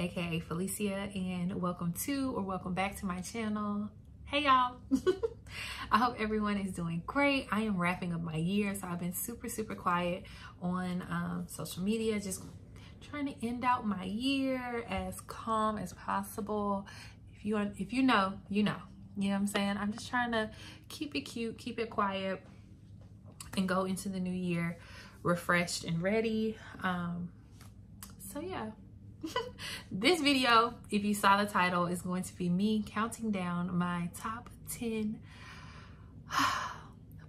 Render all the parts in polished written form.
aka Felicia, and welcome to or welcome back to my channel. Hey y'all. I hope everyone is doing great. I am wrapping up my year, so I've been super quiet on social media, just trying to end out my year as calm as possible. If you know, you know what I'm saying. I'm just trying to keep it cute, keep it quiet, and go into the new year refreshed and ready. So yeah. This video, if you saw the title, is going to be me counting down my top 10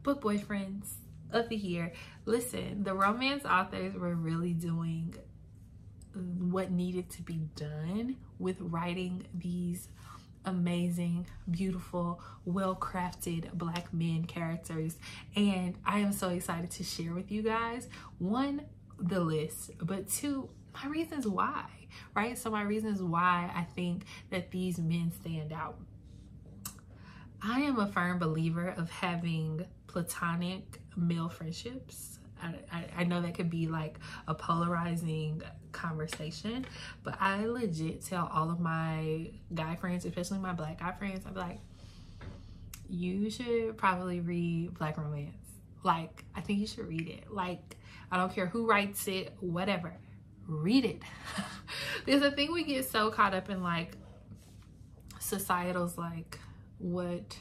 book boyfriends of the year. Listen, the romance authors were really doing what needed to be done with writing these amazing, beautiful, well-crafted Black men characters, and I am so excited to share with you guys, one, the list, but two, my reasons why, right? So my reasons why I think that these men stand out. I am a firm believer of having platonic male friendships. I know that could be like a polarizing conversation, but I legit tell all of my guy friends, especially my Black guy friends, I'm like, you should probably read Black romance. Like, I think you should read it. Like, I don't care who writes it, whatever. Read it. Because I think we get so caught up in like societal's like what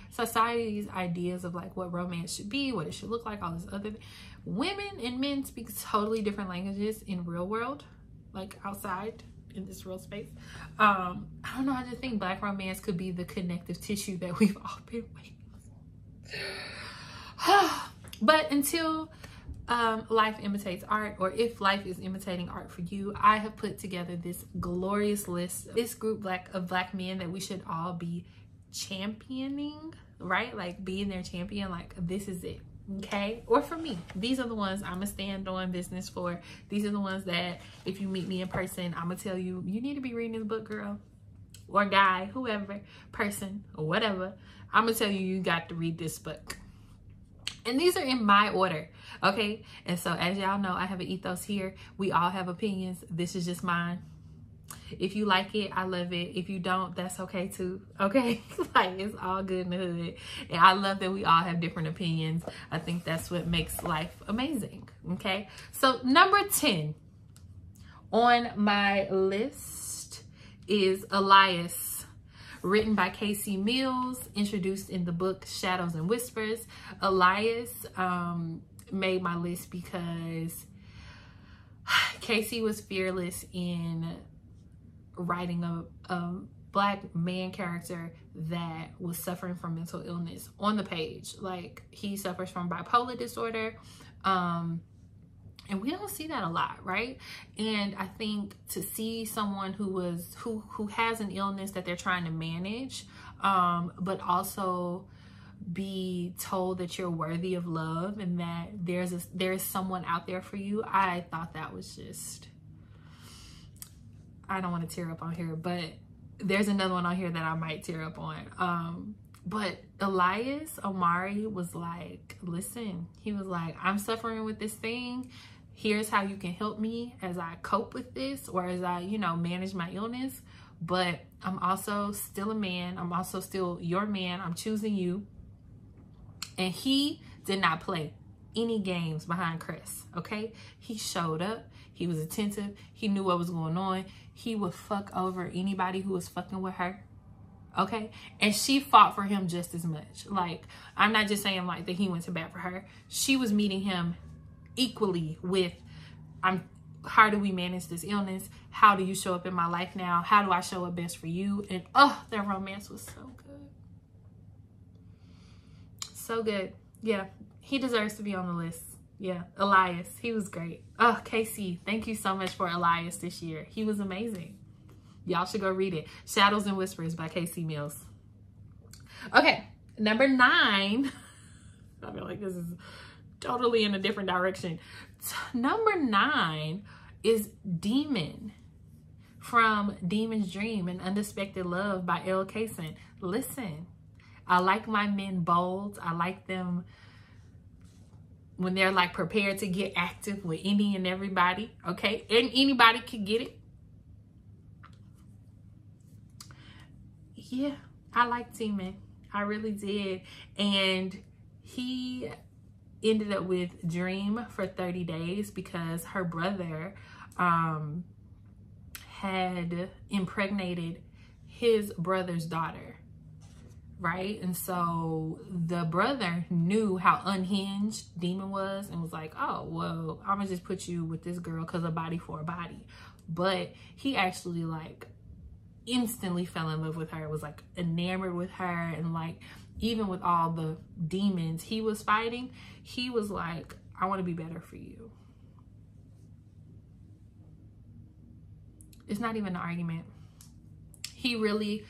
society's ideas of like what romance should be, what it should look like, all this other women and men speak totally different languages in real world, like outside in this real space. I don't know, I just think Black romance could be the connective tissue that we've all been waiting for. But until life imitates art, or if life is imitating art for you, I have put together this glorious list, this group of Black men that we should all be championing, right? Like being their champion, like this is it, okay? Or for me, these are the ones I'm gonna stand on business for. These are the ones that if you meet me in person, I'm gonna tell you, you need to be reading this book, girl, or guy, whoever, person, or whatever. I'm gonna tell you, you got to read this book. And these are in my order, okay? And so as y'all know, I have an ethos here. We all have opinions. This is just mine. If you like it, I love it. If you don't, that's okay too, okay? Like, it's all good in the hood. And I love that we all have different opinions. I think that's what makes life amazing, okay? So number 10 on my list is Elias, written by Casey Mills, introduced in the book Shadows and Whispers. Elias made my list because Casey was fearless in writing a Black man character that was suffering from mental illness on the page. Like, he suffers from bipolar disorder, and we don't see that a lot, right? And I think to see someone who has an illness that they're trying to manage, but also be told that you're worthy of love and that there's someone out there for you, I thought that was just, I don't want to tear up on here, but there's another one on here that I might tear up on. But Elias Omari was like, listen, he was like, I'm suffering with this thing. Here's how you can help me as I cope with this, or as I, manage my illness. But I'm also still a man. I'm also still your man. I'm choosing you. And he did not play any games behind Chris, okay? He showed up. He was attentive. He knew what was going on. He would fuck over anybody who was fucking with her, okay? And she fought for him just as much. Like, I'm not just saying like that he went to bat for her. She was meeting him equally with, how do we manage this illness? How do you show up in my life now? How do I show up best for you? And their romance was so good. So good. Yeah, he deserves to be on the list. Yeah, Elias, he was great. Oh, Casey, thank you so much for Elias this year. He was amazing. Y'all should go read it. Shadows and Whispers by Casey Mills. Okay, number 9. I feel like this is totally in a different direction. Number 9 is Demon from Demon's Dream and Unexpected Love by Elle Kayson. Listen, I like my men bold. I like them when they're like prepared to get active with any and everybody, okay? And anybody can get it. yeah, I liked Demon. I really did. And he ended up with Dream for 30 days because her brother had impregnated his brother's daughter, right? And so the brother knew how unhinged Demon was and was like, oh, well, I'm gonna just put you with this girl because a body for a body. But he actually like instantly fell in love with her, was like enamored with her, and like even with all the demons he was fighting, he was like, I want to be better for you. It's not even an argument. He really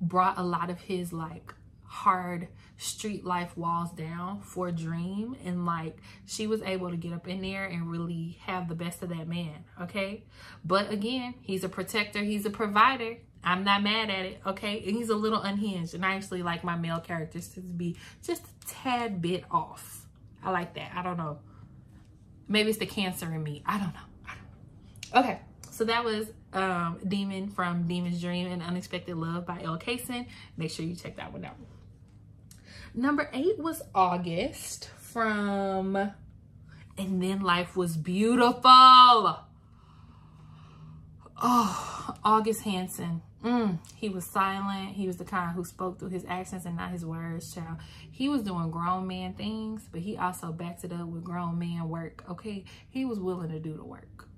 brought a lot of his like hard street life walls down for Dream, and like she was able to get up in there and really have the best of that man, okay? But again, he's a protector, he's a provider. I'm not mad at it, okay? And he's a little unhinged, and I actually like my male characters to be just a tad bit off. I like that. I don't know. Maybe it's the Cancer in me. I don't know. Okay, so that was Demon from Demon's Dream and Unexpected Love by Elle Kayson. Make sure you check that one out. Number 8 was August from And Then Life Was Beautiful. Oh, August Hansen. He was silent. He was the kind who spoke through his actions and not his words, child. He was doing grown man things, but he also backed it up with grown man work, okay? He was willing to do the work.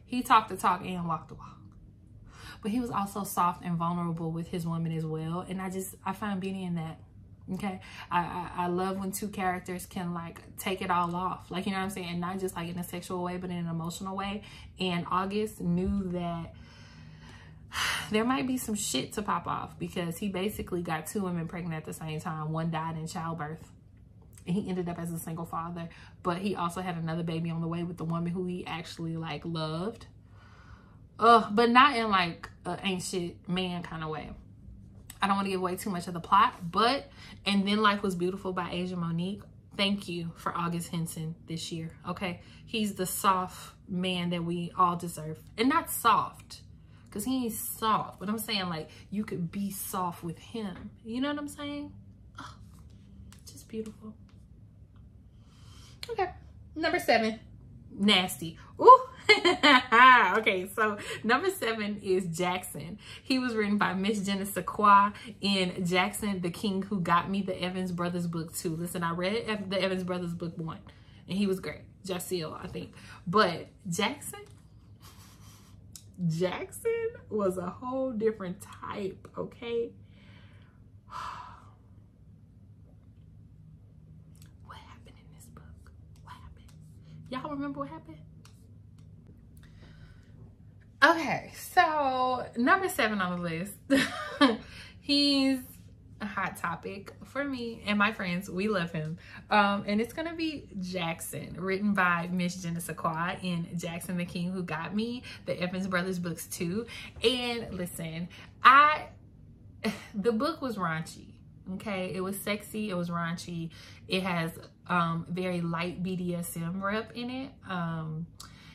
He talked the talk and walked the walk. But he was also soft and vulnerable with his woman as well. And I find beauty in that. Okay. I love when two characters can like take it all off. Like, you know what I'm saying? And not just like in a sexual way, but in an emotional way. And August knew that there might be some shit to pop off because he basically got 2 women pregnant at the same time. One died in childbirth. And he ended up as a single father. But he also had another baby on the way with the woman who he actually like loved. But not in like a ain't shit man kind of way. I don't want to give away too much of the plot, but And Then Life Was Beautiful by Asia Monique. Thank you for August Henson this year, okay? He's the soft man that we all deserve. And not soft, because he ain't soft. But I'm saying like you could be soft with him. You know what I'm saying? Oh, just beautiful. Okay, number 7, Nasty. Ooh. Okay, so number 7 is Jaxson. He was written by Miss Jenesequa in Jaxson, the King Who Got Me, the Evans Brothers book 2. Listen, I read the Evans Brothers book 1, and he was great. Jaxson, I think. But Jaxson was a whole different type, okay? What happened in this book? What happened? Y'all remember what happened? Okay, so number 7 on the list. He's a hot topic for me and my friends. We love him. And it's gonna be Jaxson, written by Miss Jenesequa in Jaxson, the King Who Got Me, the Evans Brothers books 2. And listen, the book was raunchy. Okay, it was sexy, it was raunchy. It has very light BDSM rep in it.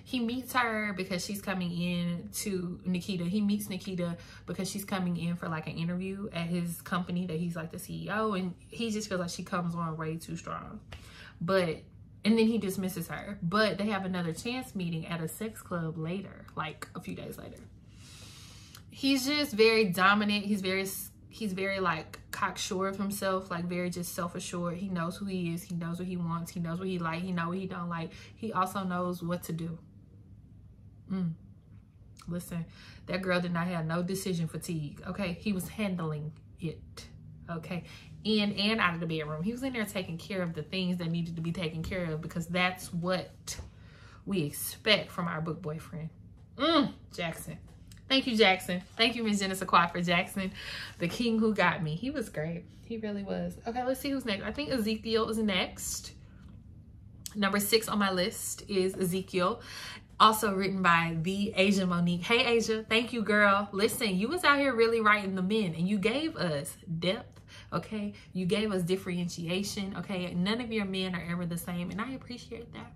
He meets her because she's coming in to Nikita. He meets Nikita because she's coming in for like an interview at his company that he's like the CEO, and he just feels like she comes on way too strong. And then he dismisses her. But they have another chance meeting at a sex club later, like a few days later. He's just very dominant. He's very like cocksure of himself, like very just self-assured. He knows who he is. He knows what he wants. He knows what he likes. He knows what he don't like. He also knows what to do. Listen, that girl did not have no decision fatigue, okay? He was handling it, okay? In and out of the bedroom. He was in there taking care of the things that needed to be taken care of, because that's what we expect from our book boyfriend. Jaxson. Thank you, Jaxson. Thank you, Miss Jenesequa, for Jaxson, the King Who Got Me. He was great. He really was. Okay, let's see who's next. I think Ezekiel is next. Number 6 on my list is Ezekiel. Also written by the Asia Monique. Hey, Asia. Thank you, girl. Listen, you was out here really writing the men, and you gave us depth, okay? You gave us differentiation, okay? None of your men are ever the same, and I appreciate that.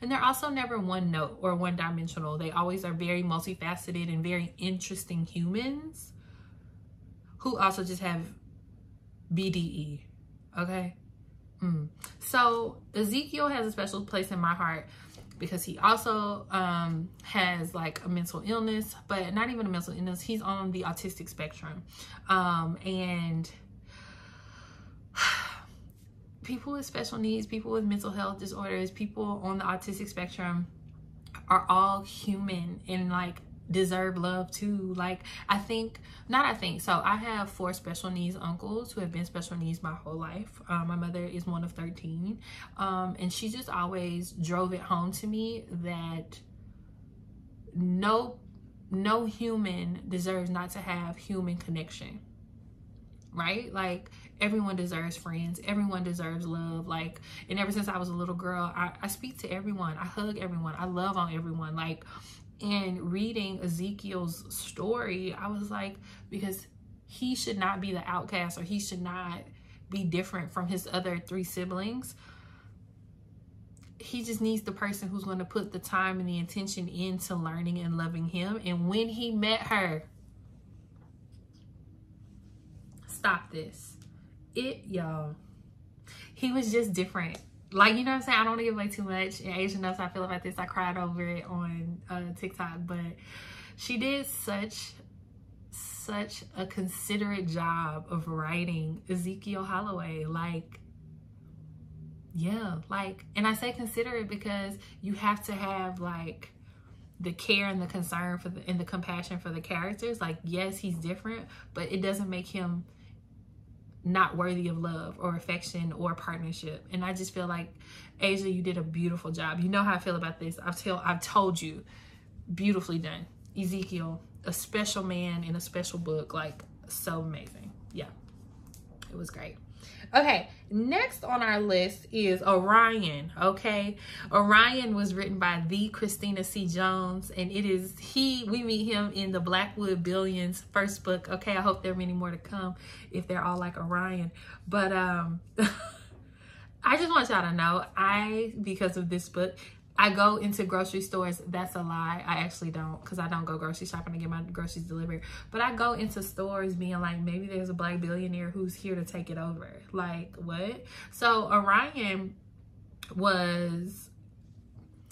And they're also never one note or one dimensional. They always are very multifaceted and very interesting humans who also just have BDE. Okay. So Ezekiel has a special place in my heart because he also has like a mental illness, but not even a mental illness. He's on the autistic spectrum. And people with special needs, people with mental health disorders, people on the autistic spectrum are all human and like deserve love too. Like so I have 4 special needs uncles who have been special needs my whole life. My mother is one of 13, and she just always drove it home to me that no human deserves not to have human connection, right? Like everyone deserves friends, everyone deserves love. Like, and ever since I was a little girl, I speak to everyone, I hug everyone, I love on everyone. Like, and reading Ezekiel's story, I was like, because he should not be the outcast, or he should not be different from his other 3 siblings. He just needs the person who's going to put the time and the intention into learning and loving him. And when he met her, stop this. Y'all, he was just different. Like, you know what I'm saying? I don't want to give away too much. And Asia knows how I feel about this. I cried over it on TikTok, but she did such a considerate job of writing Ezekiel Holloway. Like, yeah, like, and I say considerate because you have to have like the care and the concern for and the compassion for the characters. Like, yes, he's different, but it doesn't make him not worthy of love or affection or partnership. And I just feel like, Asia, you did a beautiful job. You know how I feel about this. I've told you, beautifully done. Ezekiel, a special man in a special book, like so amazing. Yeah, it was great. Okay, next on our list is Orion. Okay, Orion was written by the Christina C. Jones, and we meet him in the Blackwood Billions first book. Okay, I hope there are many more to come if they're all like Orion. But I just want y'all to know, because of this book, I go into grocery stores. That's a lie. I actually don't, because I don't go grocery shopping to get my groceries delivered. But I go into stores being like, maybe there's a Black billionaire who's here to take it over. Like, what? So Orion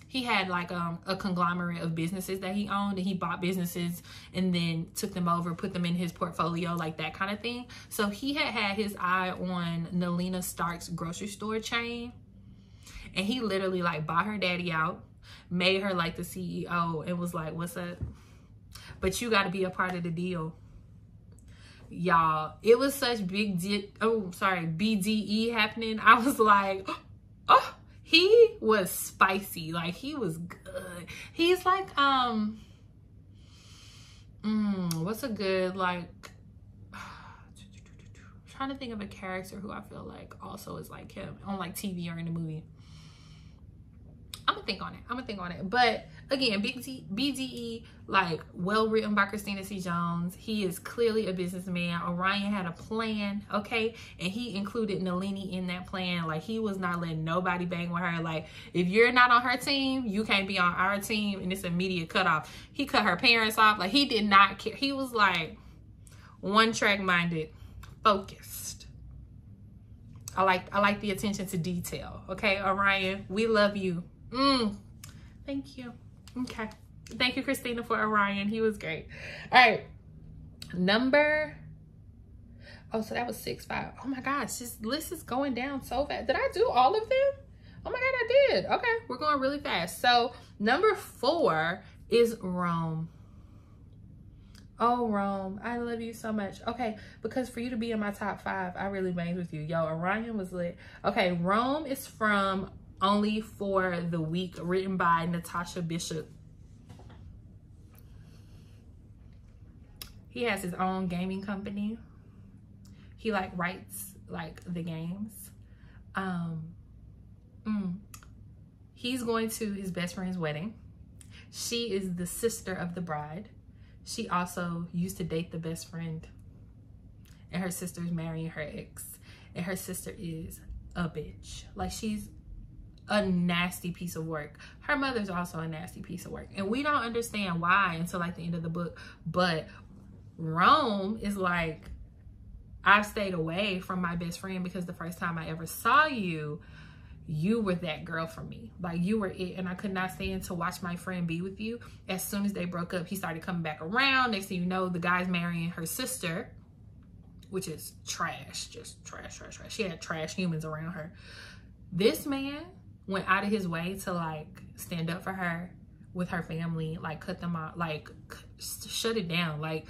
he had like a conglomerate of businesses that he owned, and he bought businesses and then took them over, put them in his portfolio, like that kind of thing. So he had his eye on Nalina Stark's grocery store chain. And he literally like bought her daddy out, made her like the CEO, and was like, what's up? But you got to be a part of the deal. Y'all, it was such BDE happening. I was like, oh, he was spicy. Like, he was good. He's like, what's a good, like, I'm trying to think of a character who I feel like also is like him on like TV or in a movie. I'm gonna think on it. But again, BDE, like, well written by Christina C. Jones. He is clearly a businessman. Orion had a plan, okay? And he included Nalini in that plan. Like, he was not letting nobody bang with her. Like, if you're not on her team, you can't be on our team, and it's immediate cutoff. He cut her parents off. Like, he did not care. He was like one-track minded, focused. I like the attention to detail. Okay, Orion, we love you. Thank you. Okay, thank you, Christina, for Orion. He was great. All right, so that was 6, 5. Oh my gosh, this list is going down so fast. Did I do all of them? Oh my god, I did. Okay, we're going really fast. So number 4 is Rome. Oh, Rome, I love you so much. Okay, because for you to be in my top 5, I really banged with you. Yo, Orion was lit. Okay, Rome is from Only for the Weak, written by Natasha Bishop. He has his own gaming company. He like writes like the games. He's going to his best friend's wedding. She is the sister of the bride. She also used to date the best friend, and her sister's marrying her ex, and her sister is a bitch. Like, she's a nasty piece of work. Her mother's also a nasty piece of work. And we don't understand why until like the end of the book. But Rome is like, I've stayed away from my best friend because the first time I ever saw you, you were that girl for me. Like, you were it, and I could not stand to watch my friend be with you. As soon as they broke up, he started coming back around. Next thing you know, the guy's marrying her sister, which is trash, just trash, trash, trash. She had trash humans around her. This man went out of his way to like stand up for her with her family, like cut them out, like shut it down. Like,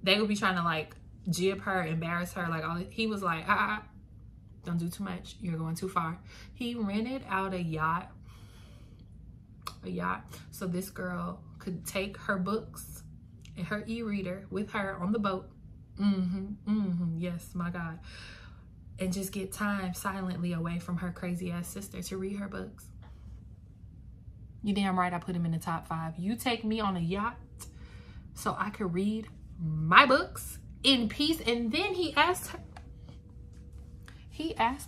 they would be trying to like jib her, embarrass her, like all. He was like, don't do too much, you're going too far. He rented out a yacht so this girl could take her books and her e-reader with her on the boat. Yes, my God. And just get time silently away from her crazy ass sister to read her books. You damn right I put him in the top 5. You take me on a yacht so I could read my books in peace. And then he asked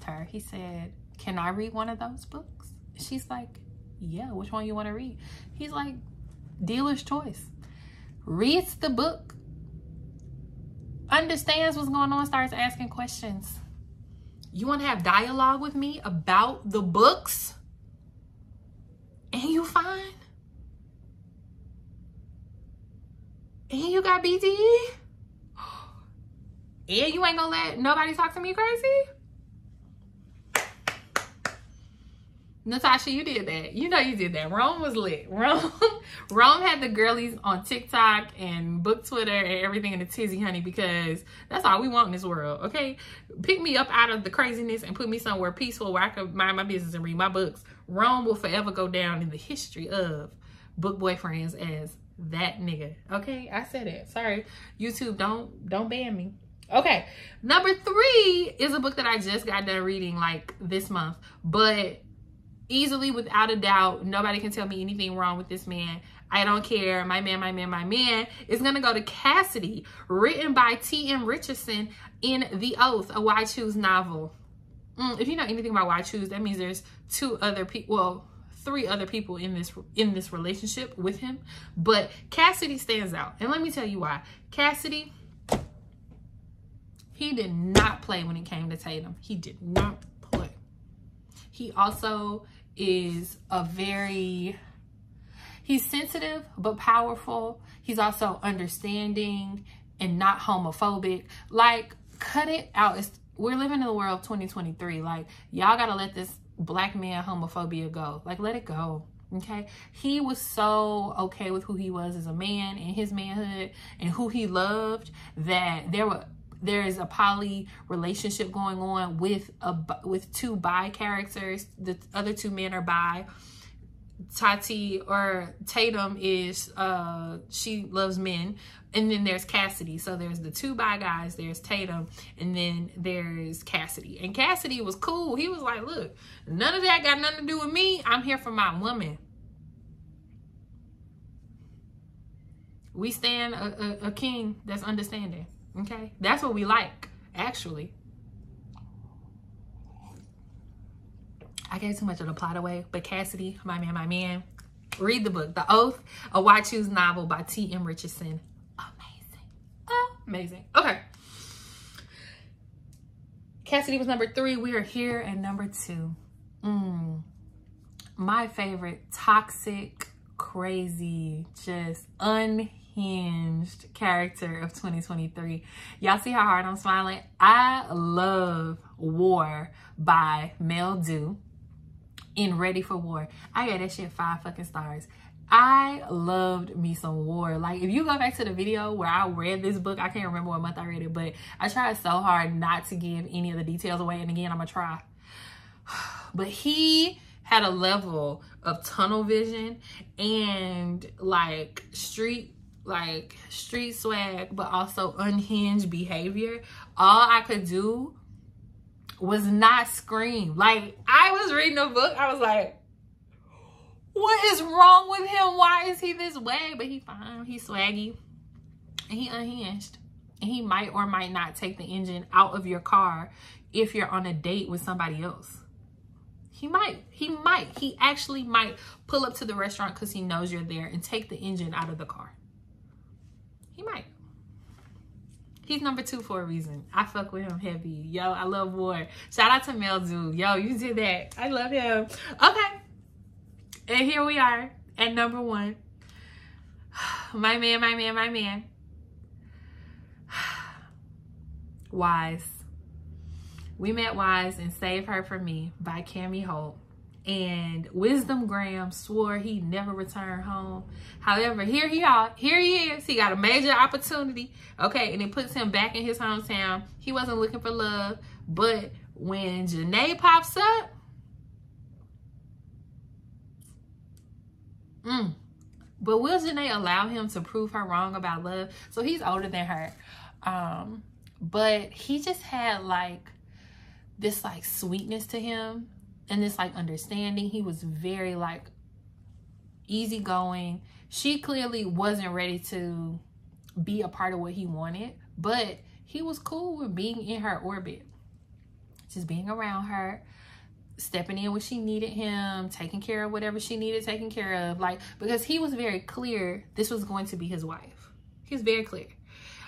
her, he said, can I read one of those books? She's like, yeah, which one you want to read? He's like, dealer's choice. Reads the book, understands what's going on, starts asking questions. You want to have dialogue with me about the books? And you fine? And you got BTE? And you ain't gonna let nobody talk to me crazy? Natasha, you did that. You know you did that. Rome was lit. Rome had the girlies on TikTok and book Twitter and everything in a tizzy, honey, because that's all we want in this world, okay? Pick me up out of the craziness and put me somewhere peaceful where I can mind my business and read my books. Rome will forever go down in the history of book boyfriends as that nigga, okay? I said it. Sorry. YouTube, don't ban me. Okay, number 3 is a book that I just got done reading like this month, but easily, without a doubt, nobody can tell me anything wrong with this man. I don't care. My man is gonna go to Cassidy, written by T.M. Richardson in The Oath, a WhyChoose novel. If you know anything about WhyChoose, that means there's 2 other people, well, 3 other people in this relationship with him, but Cassidy stands out, and let me tell you why. Cassidy, he did not play when it came to Tatum. He did not play. He also is he's sensitive but powerful. He's also understanding and not homophobic. Like, cut it out. We're living in the world of 2023. Like, y'all gotta let this black man homophobia go. Like, let it go, okay? He was so okay with who he was as a man and his manhood and who he loved that there is a poly relationship going on with 2 bi characters. The other 2 men are bi. Tatum is she loves men, and then there's Cassidy. So there's the 2 bi guys, there's Tatum, and then there's Cassidy. And Cassidy was cool. He was like, look, none of that got nothing to do with me. I'm here for my woman. We stand a king that's understanding. Okay, that's what we like, actually. I gave too much of the plot away, but Cassidy, my man, read the book, The Oath, a WhyChoose novel by T.M. Richardson. Amazing. Okay. Cassidy was number 3. We are here at number 2. My favorite, toxic, crazy, just unhinged character of 2023. Y'all see how hard I'm smiling? I love War by Mel Dau in Ready for War. I got that shit 5 fucking stars. I loved me some War. Like, if you go back to the video where I read this book, I can't remember what month I read it, but I tried so hard not to give any of the details away, and again, I'm gonna try. But he had a level of tunnel vision and like street swag, but also unhinged behavior. All I could do was not scream. Like, I was reading a book, I was like, what is wrong with him? Why is he this way? But he fine, he's swaggy, and he unhinged. And he might or might not take the engine out of your car if you're on a date with somebody else. He actually might pull up to the restaurant because he knows you're there and take the engine out of the car. He might. He's number 2 for a reason. I fuck with him heavy. Yo, I love War. Shout out to Mel Dau. Yo, you did that. I love him. Okay. And here we are at number 1. My man. Wise. We met Wise in Save Her For Me by Holt. And Wisedom Graham swore he'd never return home. However, here he is. He got a major opportunity. Okay, and it puts him back in his hometown. He wasn't looking for love. But when Janae pops up, but will Janae allow him to prove her wrong about love? So he's older than her. But he just had like this like sweetness to him and this like understanding. He was very like easygoing. She clearly wasn't ready to be a part of what he wanted, but he was cool with being in her orbit, just being around her, stepping in when she needed him, taking care of whatever she needed taken care of, like, because he was very clear this was going to be his wife. He was very clear.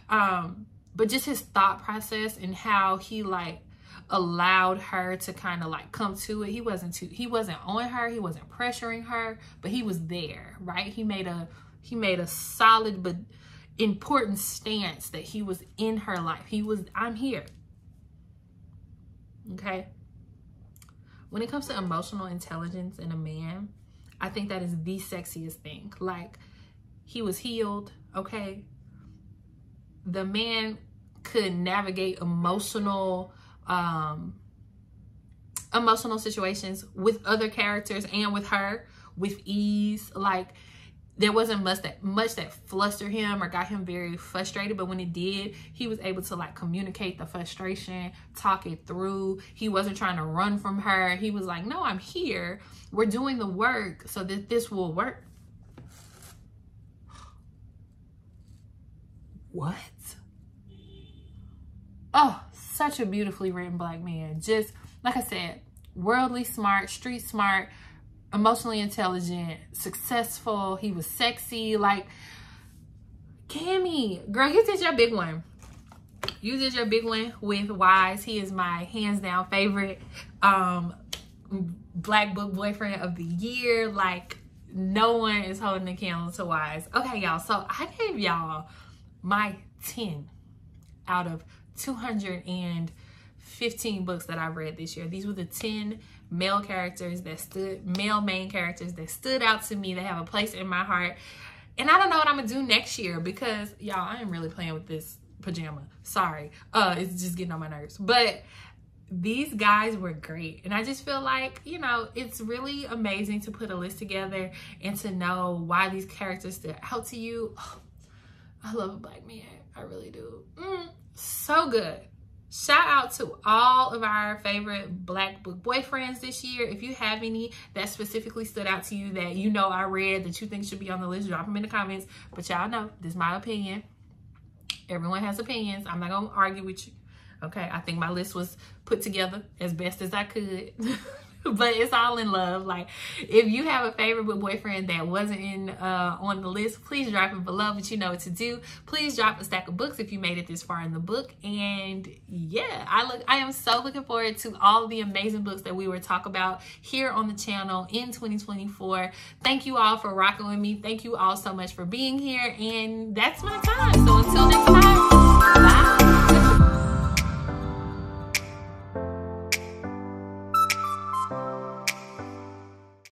But just his thought process and how he like allowed her to kind of like come to it. He wasn't on her, he wasn't pressuring her, but he was there, right? He made a solid but important stance that he was in her life. I'm here. Okay. When it comes to emotional intelligence in a man, I think that is the sexiest thing. Like, he was healed, okay? The man could navigate emotional situations with other characters and with her with ease. Like, there wasn't much that flustered him or got him very frustrated, but when it did, he was able to like communicate the frustration, talk it through. He wasn't trying to run from her. He was like, no, I'm here. We're doing the work so that this will work. What? Oh, such a beautifully written black man. Just, like I said, worldly smart, street smart, emotionally intelligent, successful. He was sexy. Like, Cammy, girl, you did your big one. You did your big one with Wise. He is my hands down favorite black book boyfriend of the year. Like, no one is holding a candle to Wise. Okay, y'all, so I gave y'all my 10 out of 215 books that I read this year. These were the 10 male main characters that stood out to me, that have a place in my heart. And I don't know what I'm gonna do next year because, y'all, I am really playing with this pajama. Sorry. It's just getting on my nerves. But these guys were great. And I just feel like, you know, it's really amazing to put a list together and to know why these characters stood out to you. Oh, I love a black man. I really do. So good. Shout out to all of our favorite black book boyfriends this year. If you have any that specifically stood out to you that you know I read that you think should be on the list, drop them in the comments. But y'all know, this is my opinion. Everyone has opinions. I'm not going to argue with you. Okay, I think my list was put together as best as I could. But it's all in love. Like, if you have a favorite book boyfriend that wasn't in on the list, please drop it below. But you know what to do. Please drop a stack of books if you made it this far in the book. And yeah, I am so looking forward to all of the amazing books that we will talk about here on the channel in 2024. Thank you all for rocking with me. Thank you all so much for being here. And that's my time.